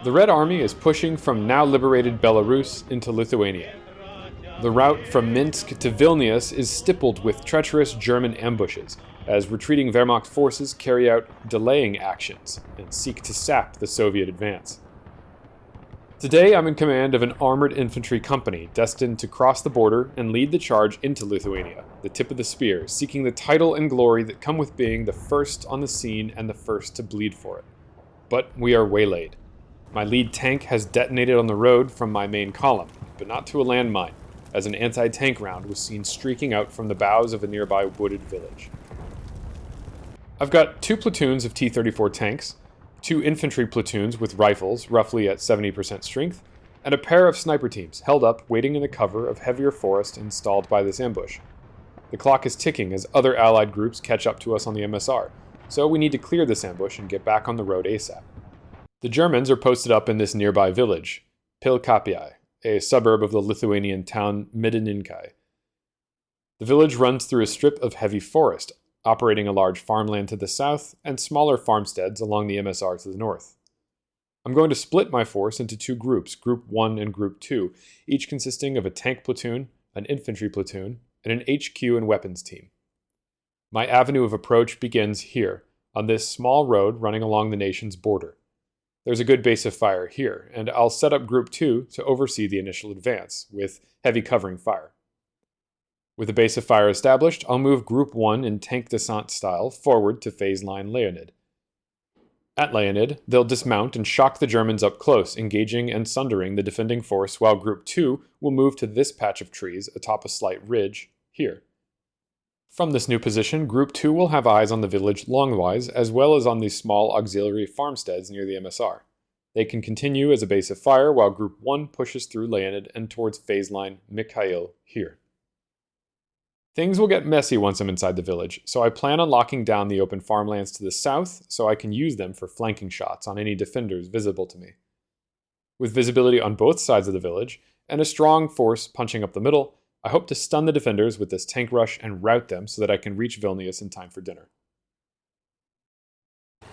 The Red Army is pushing from now liberated Belarus into Lithuania. The route from Minsk to Vilnius is stippled with treacherous German ambushes, as retreating Wehrmacht forces carry out delaying actions and seek to sap the Soviet advance. Today I'm in command of an armored infantry company destined to cross the border and lead the charge into Lithuania, the tip of the spear, seeking the title and glory that come with being the first on the scene and the first to bleed for it. But we are waylaid. My lead tank has detonated on the road from my main column, but not to a landmine, as an anti-tank round was seen streaking out from the boughs of a nearby wooded village. I've got 2 platoons of T-34 tanks, 2 infantry platoons with rifles, roughly at 70% strength, and a pair of sniper teams held up waiting in the cover of heavier forest installed by this ambush. The clock is ticking as other allied groups catch up to us on the MSR, so we need to clear this ambush and get back on the road ASAP. The Germans are posted up in this nearby village, Pilkapiai, a suburb of the Lithuanian town Medininkai. The village runs through a strip of heavy forest, operating a large farmland to the south and smaller farmsteads along the MSR to the north. I'm going to split my force into 2 groups, Group 1 and Group 2, each consisting of a tank platoon, an infantry platoon, and an HQ and weapons team. My avenue of approach begins here, on this small road running along the nation's border. There's a good base of fire here, and I'll set up Group 2 to oversee the initial advance, with heavy covering fire. With a base of fire established, I'll move Group 1 in tank descent style forward to phase line Leonid. At Leonid, they'll dismount and shock the Germans up close, engaging and sundering the defending force, while Group 2 will move to this patch of trees atop a slight ridge, here. From this new position, Group 2 will have eyes on the village longwise, as well as on these small auxiliary farmsteads near the MSR. They can continue as a base of fire, while Group 1 pushes through Leonid and towards phase line Mikhail, here. Things will get messy once I'm inside the village, so I plan on locking down the open farmlands to the south so I can use them for flanking shots on any defenders visible to me. With visibility on both sides of the village, and a strong force punching up the middle, I hope to stun the defenders with this tank rush and rout them so that I can reach Vilnius in time for dinner.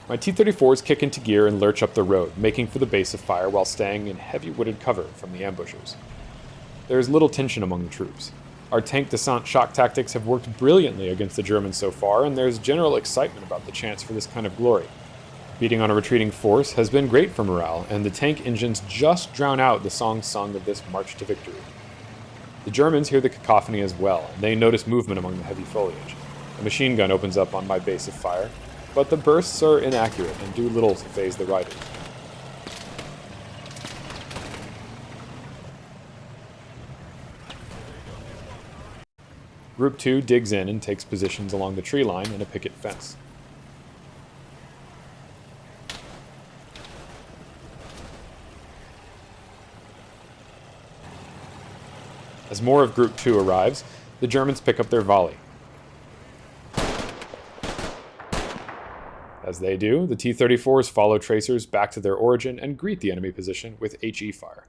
My T-34s kick into gear and lurch up the road, making for the base of fire while staying in heavy wooded cover from the ambushers. There is little tension among the troops. Our tank descent shock tactics have worked brilliantly against the Germans so far, and there's general excitement about the chance for this kind of glory. Beating on a retreating force has been great for morale, and the tank engines just drown out the song sung of this march to victory. The Germans hear the cacophony as well, and they notice movement among the heavy foliage. A machine gun opens up on my base of fire, but the bursts are inaccurate and do little to faze the riders. Group 2 digs in and takes positions along the tree line and a picket fence. As more of Group 2 arrives, the Germans pick up their volley. As they do, the T-34s follow tracers back to their origin and greet the enemy position with HE fire.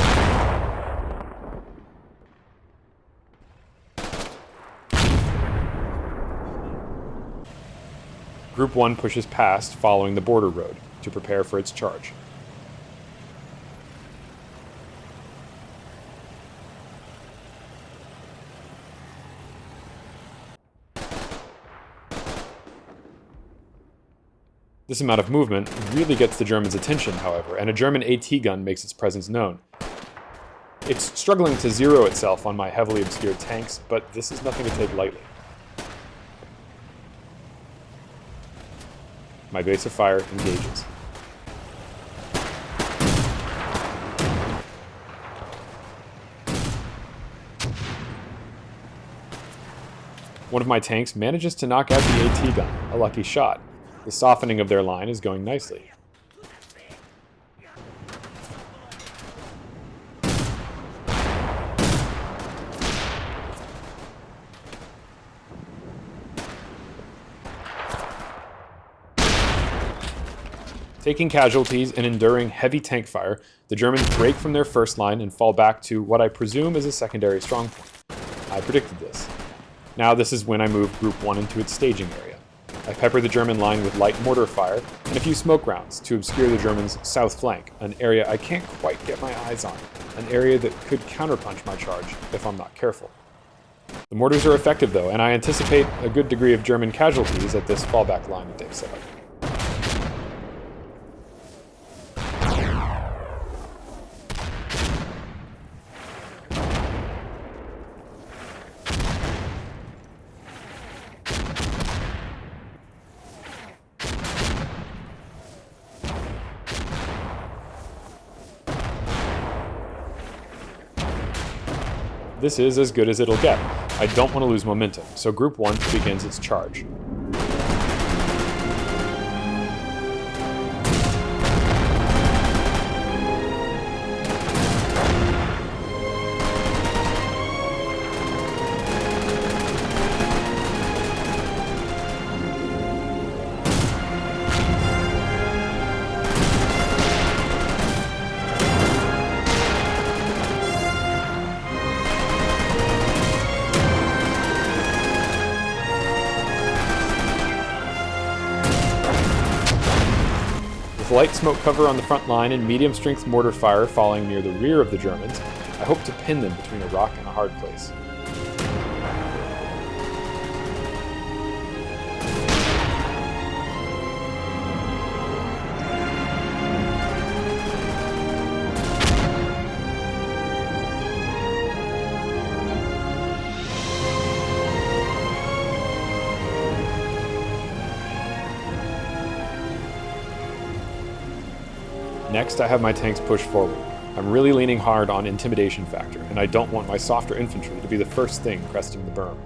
Group 1 pushes past, following the border road, to prepare for its charge. This amount of movement really gets the Germans' attention, however, and a German AT gun makes its presence known. It's struggling to zero itself on my heavily obscured tanks, but this is nothing to take lightly. My base of fire engages. One of my tanks manages to knock out the AT gun, a lucky shot. The softening of their line is going nicely. Taking casualties and enduring heavy tank fire, the Germans break from their first line and fall back to what I presume is a secondary strongpoint. I predicted this. Now this is when I move Group 1 into its staging area. I pepper the German line with light mortar fire and a few smoke rounds to obscure the Germans' south flank, an area I can't quite get my eyes on, an area that could counterpunch my charge if I'm not careful. The mortars are effective though, and I anticipate a good degree of German casualties at this fallback line that they've set up. This is as good as it'll get. I don't want to lose momentum, so Group 1 begins its charge. With light smoke cover on the front line and medium-strength mortar fire falling near the rear of the Germans, I hope to pin them between a rock and a hard place. Next, I have my tanks push forward. I'm really leaning hard on intimidation factor, and I don't want my softer infantry to be the first thing cresting the berm.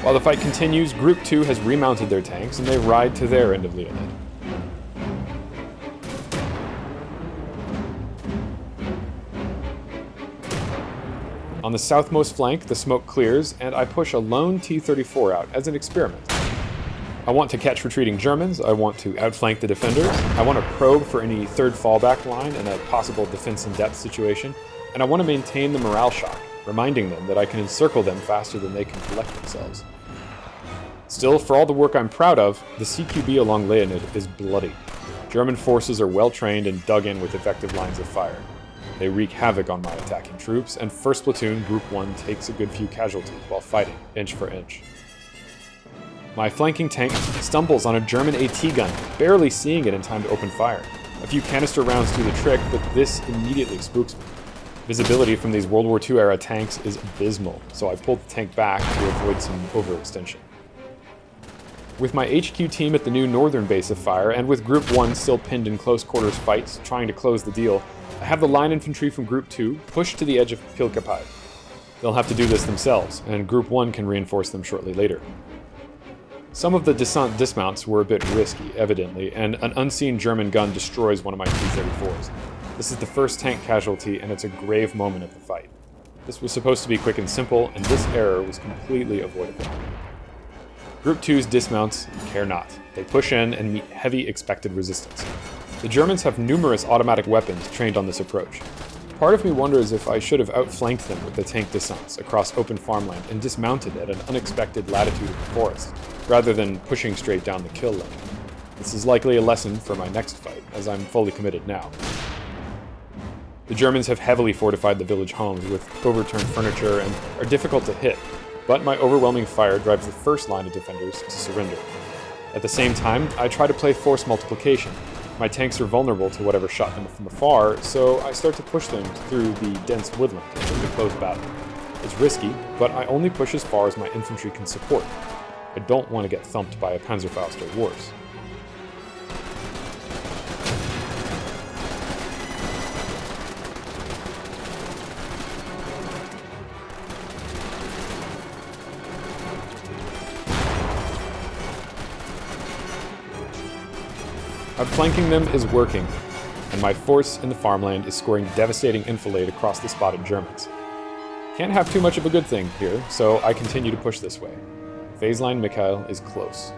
While the fight continues, Group 2 has remounted their tanks and they ride to their end of Leonid. On the southmost flank, the smoke clears, and I push a lone T-34 out as an experiment. I want to catch retreating Germans, I want to outflank the defenders, I want to probe for any third fallback line in a possible defense-in-depth situation, and I want to maintain the morale shock, reminding them that I can encircle them faster than they can collect themselves. Still, for all the work I'm proud of, the CQB along Leonid is bloody. German forces are well trained and dug in with effective lines of fire. They wreak havoc on my attacking troops, and 1st Platoon Group 1 takes a good few casualties while fighting, inch for inch. My flanking tank stumbles on a German AT gun, barely seeing it in time to open fire. A few canister rounds do the trick, but this immediately spooks me. Visibility from these World War II-era tanks is abysmal, so I pulled the tank back to avoid some overextension. With my HQ team at the new northern base of fire, and with Group 1 still pinned in close quarters fights, trying to close the deal, I have the line infantry from Group 2 pushed to the edge of Pilkapad. They'll have to do this themselves, and Group 1 can reinforce them shortly later. Some of the Desant dismounts were a bit risky, evidently, and an unseen German gun destroys one of my T-34s. This is the first tank casualty, and it's a grave moment of the fight. This was supposed to be quick and simple, and this error was completely avoidable. Group 2's dismounts care not. They push in and meet heavy expected resistance. The Germans have numerous automatic weapons trained on this approach. Part of me wonders if I should have outflanked them with the tank descents across open farmland and dismounted at an unexpected latitude of the forest, rather than pushing straight down the kill lane. This is likely a lesson for my next fight, as I'm fully committed now. The Germans have heavily fortified the village homes with overturned furniture and are difficult to hit, but my overwhelming fire drives the first line of defenders to surrender. At the same time, I try to play force multiplication. My tanks are vulnerable to whatever shot them from afar, so I start to push them through the dense woodland into close battle. It's risky, but I only push as far as my infantry can support. I don't want to get thumped by a Panzerfaust or worse. Outflanking them is working, and my force in the farmland is scoring devastating enfilade across the spotted Germans. Can't have too much of a good thing here, so I continue to push this way. Phase line Mikhail is close.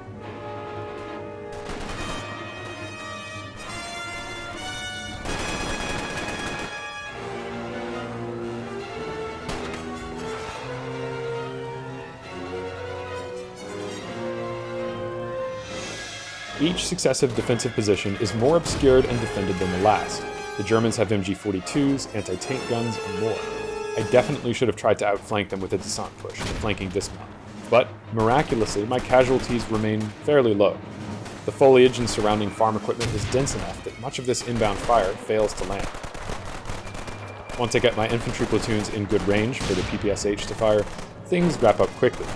Each successive defensive position is more obscured and defended than the last. The Germans have MG-42s, anti-tank guns, and more. I definitely should have tried to outflank them with a Desant push, a flanking dismount. But, miraculously, my casualties remain fairly low. The foliage and surrounding farm equipment is dense enough that much of this inbound fire fails to land. Once I get my infantry platoons in good range for the PPSH to fire, things wrap up quickly.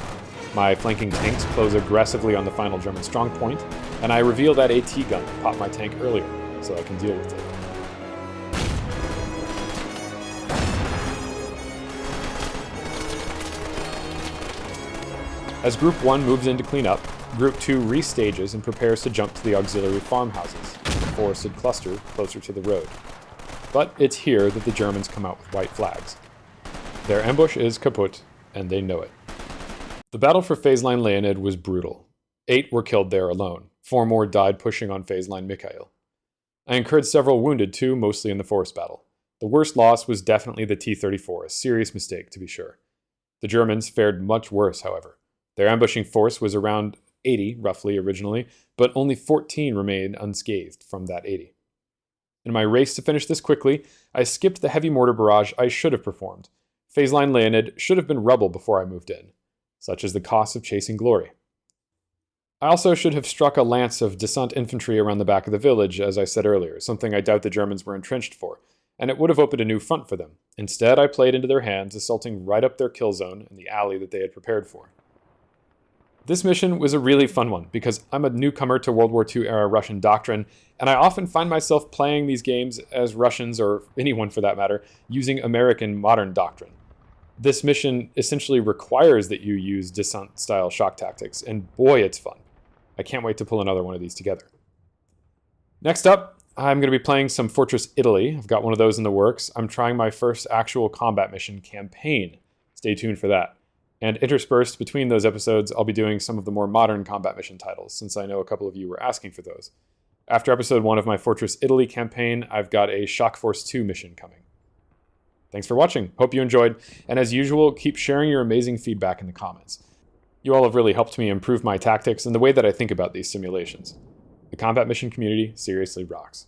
My flanking tanks close aggressively on the final German strong point, and I reveal that AT gun that popped my tank earlier, so I can deal with it. As Group 1 moves in to clean up, Group 2 restages and prepares to jump to the auxiliary farmhouses, the forested cluster closer to the road. But it's here that the Germans come out with white flags. Their ambush is kaput, and they know it. The battle for phase line Leonid was brutal. 8 were killed there alone. 4 more died pushing on phase line Mikhail. I incurred several wounded too, mostly in the forest battle. The worst loss was definitely the T-34, a serious mistake to be sure. The Germans fared much worse, however. Their ambushing force was around 80, roughly, originally, but only 14 remained unscathed from that 80. In my race to finish this quickly, I skipped the heavy mortar barrage I should have performed. Phase line Leonid should have been rubble before I moved in. Such is the cost of chasing glory. I also should have struck a lance of Desant infantry around the back of the village, as I said earlier, something I doubt the Germans were entrenched for, and it would have opened a new front for them. Instead, I played into their hands, assaulting right up their kill zone in the alley that they had prepared for. This mission was a really fun one, because I'm a newcomer to World War II-era Russian doctrine, and I often find myself playing these games as Russians, or anyone for that matter, using American modern doctrine. This mission essentially requires that you use Desant-style shock tactics, and boy, it's fun. I can't wait to pull another one of these together. Next up, I'm going to be playing some Fortress Italy. I've got one of those in the works. I'm trying my first actual combat mission campaign. Stay tuned for that. And interspersed between those episodes, I'll be doing some of the more modern combat mission titles, since I know a couple of you were asking for those. After episode 1 of my Fortress Italy campaign, I've got a Shock Force 2 mission coming. Thanks for watching. Hope you enjoyed. And as usual, keep sharing your amazing feedback in the comments. You all have really helped me improve my tactics and the way that I think about these simulations. The combat mission community seriously rocks.